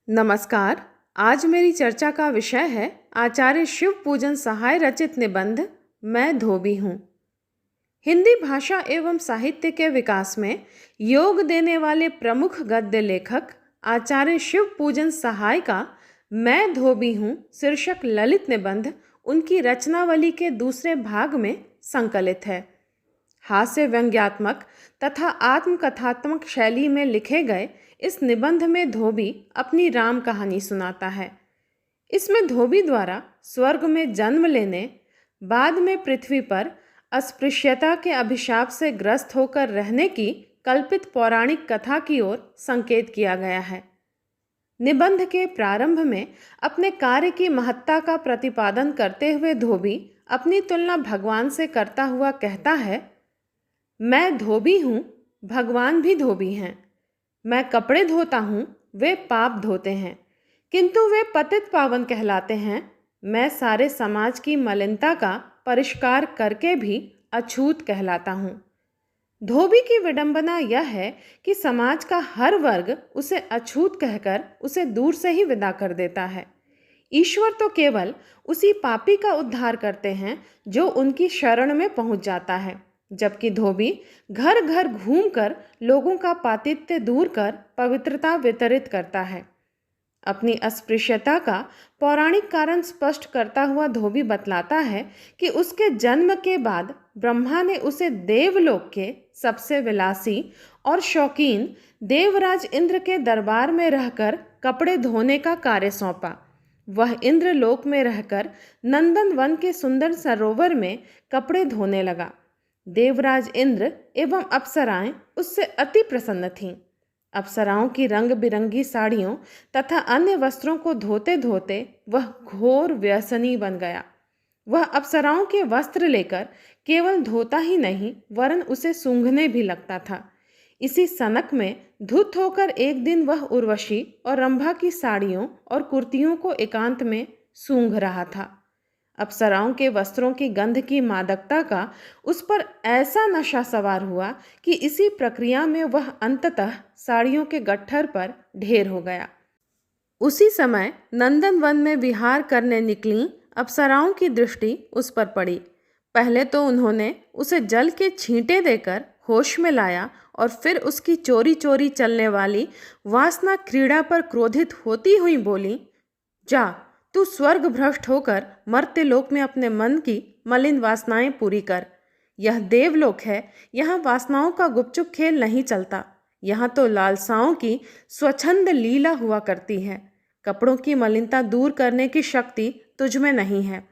नमस्कार। आज मेरी चर्चा का विषय है आचार्य शिव पूजन सहाय रचित निबंध मैं धोबी हूँ। हिंदी भाषा एवं साहित्य के विकास में योग देने वाले प्रमुख गद्य लेखक आचार्य शिव पूजन सहाय का मैं धोबी हूँ शीर्षक ललित निबंध उनकी रचनावली के दूसरे भाग में संकलित है। हास्य व्यंग्यात्मक तथा आत्मकथात्मक शैली में लिखे गए इस निबंध में धोबी अपनी राम कहानी सुनाता है। इसमें धोबी द्वारा स्वर्ग में जन्म लेने, बाद में पृथ्वी पर अस्पृश्यता के अभिशाप से ग्रस्त होकर रहने की कल्पित पौराणिक कथा की ओर संकेत किया गया है। निबंध के प्रारंभ में अपने कार्य की महत्ता का प्रतिपादन करते हुए धोबी अपनी तुलना भगवान से करता हुआ कहता है, मैं धोबी हूँ, भगवान भी धोबी हैं। मैं कपड़े धोता हूँ, वे पाप धोते हैं, किंतु वे पतित पावन कहलाते हैं। मैं सारे समाज की मलिनता का परिष्कार करके भी अछूत कहलाता हूँ। धोबी की विडंबना यह है कि समाज का हर वर्ग उसे अछूत कहकर उसे दूर से ही विदा कर देता है। ईश्वर तो केवल उसी पापी का उद्धार करते हैं जो उनकी शरण में पहुंच जाता है, जबकि धोबी घर घर घूमकर लोगों का पातित्य दूर कर पवित्रता वितरित करता है। अपनी अस्पृश्यता का पौराणिक कारण स्पष्ट करता हुआ धोबी बतलाता है कि उसके जन्म के बाद ब्रह्मा ने उसे देवलोक के सबसे विलासी और शौकीन देवराज इंद्र के दरबार में रहकर कपड़े धोने का कार्य सौंपा। वह इंद्रलोक में रहकर नंदन वन के सुंदर सरोवर में कपड़े धोने लगा। देवराज इंद्र एवं अप्सराएं उससे अति प्रसन्न थीं। अप्सराओं की रंग बिरंगी साड़ियों तथा अन्य वस्त्रों को धोते धोते वह घोर व्यसनी बन गया। वह अप्सराओं के वस्त्र लेकर केवल धोता ही नहीं वरन उसे सूंघने भी लगता था। इसी सनक में धुत होकर एक दिन वह उर्वशी और रंभा की साड़ियों और कुर्तियों को एकांत में सूंघ रहा था। अप्सराओं के वस्त्रों की गंध की मादकता का उस पर ऐसा नशा सवार हुआ कि इसी प्रक्रिया में वह अंततः साड़ियों के गट्ठर पर ढेर हो गया। उसी समय नंदन वन में विहार करने निकली अप्सराओं की दृष्टि उस पर पड़ी। पहले तो उन्होंने उसे जल के छींटे देकर होश में लाया और फिर उसकी चोरी चोरी चलने वाली वासना क्रीड़ा पर क्रोधित होती हुई बोली, जा तू स्वर्ग भ्रष्ट होकर मर्त्य लोक में अपने मन की मलिन वासनाएं पूरी कर। यह देवलोक है, यहाँ वासनाओं का गुपचुप खेल नहीं चलता। यहाँ तो लालसाओं की स्वच्छंद लीला हुआ करती है। कपड़ों की मलिनता दूर करने की शक्ति तुझ में नहीं है।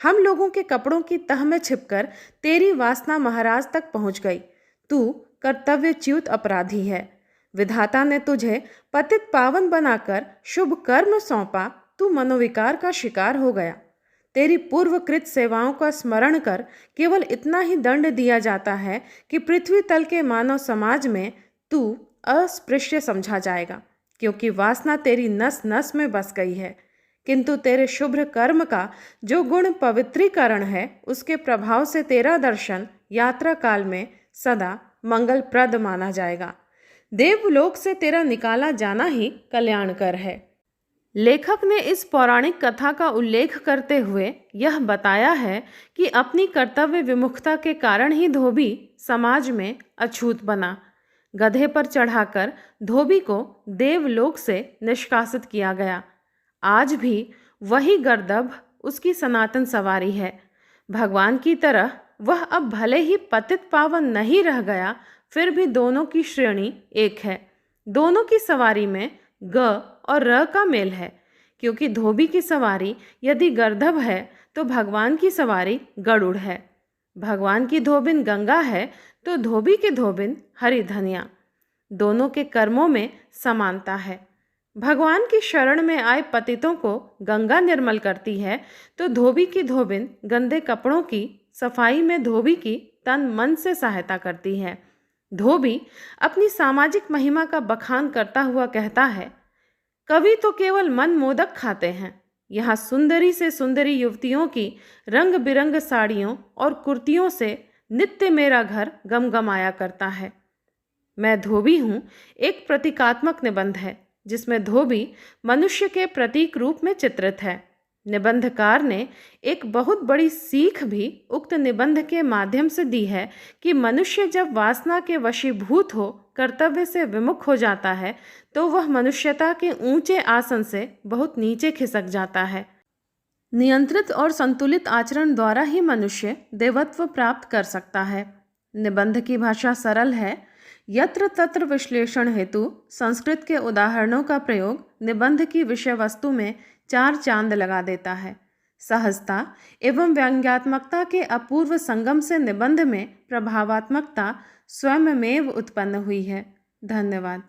हम लोगों के कपड़ों की तह में छिपकर तेरी वासना महाराज तक पहुंच गई। तू कर्तव्यच्युत अपराधी है। विधाता ने तुझे पतित पावन बनाकर शुभ कर्म सौंपा, तू मनोविकार का शिकार हो गया। तेरी पूर्वकृत सेवाओं का स्मरण कर केवल इतना ही दंड दिया जाता है कि पृथ्वी तल के मानव समाज में तू अस्पृश्य समझा जाएगा, क्योंकि वासना तेरी नस नस में बस गई है। किंतु तेरे शुभ कर्म का जो गुण पवित्रीकरण है, उसके प्रभाव से तेरा दर्शन यात्रा काल में सदा मंगलप्रद माना जाएगा। देवलोक से तेरा निकाला जाना ही कल्याणकर है। लेखक ने इस पौराणिक कथा का उल्लेख करते हुए यह बताया है कि अपनी कर्तव्य विमुखता के कारण ही धोबी समाज में अछूत बना। गधे पर चढ़ाकर धोबी को देवलोक से निष्कासित किया गया। आज भी वही गर्दभ उसकी सनातन सवारी है। भगवान की तरह वह अब भले ही पतित पावन नहीं रह गया, फिर भी दोनों की श्रेणी एक है। दोनों की सवारी में ग और र का मेल है, क्योंकि धोबी की सवारी यदि गर्दभ है तो भगवान की सवारी गरुड़ है। भगवान की धोबिन गंगा है तो धोबी की धोबिन हरी धनिया। दोनों के कर्मों में समानता है। भगवान की शरण में आए पतितों को गंगा निर्मल करती है तो धोबी की धोबिन गंदे कपड़ों की सफाई में धोबी की तन मन से सहायता करती है। धोबी अपनी सामाजिक महिमा का बखान करता हुआ कहता है, कवि तो केवल मन मोदक खाते हैं। यहाँ सुंदरी से सुंदरी युवतियों की रंग बिरंग साड़ियों और कुर्तियों से नित्य मेरा घर गमगमाया करता है। मैं धोबी हूँ एक प्रतीकात्मक निबंध है। जिसमें धोबी मनुष्य के प्रतीक रूप में चित्रित है। निबंधकार ने एक बहुत बड़ी सीख भी उक्त निबंध के माध्यम से दी है कि मनुष्य जब वासना के वशीभूत हो कर्तव्य से विमुख हो जाता है तो वह मनुष्यता के ऊंचे आसन से बहुत नीचे खिसक जाता है। नियंत्रित और संतुलित आचरण द्वारा ही मनुष्य देवत्व प्राप्त कर सकता है। निबंध की भाषा सरल है। यत्र तत्र विश्लेषण हेतु संस्कृत के उदाहरणों का प्रयोग निबंध की विषय वस्तु में चार चांद लगा देता है। सहजता एवं व्यंग्यात्मकता के अपूर्व संगम से निबंध में प्रभावात्मकता स्वयंमेव उत्पन्न हुई है। धन्यवाद।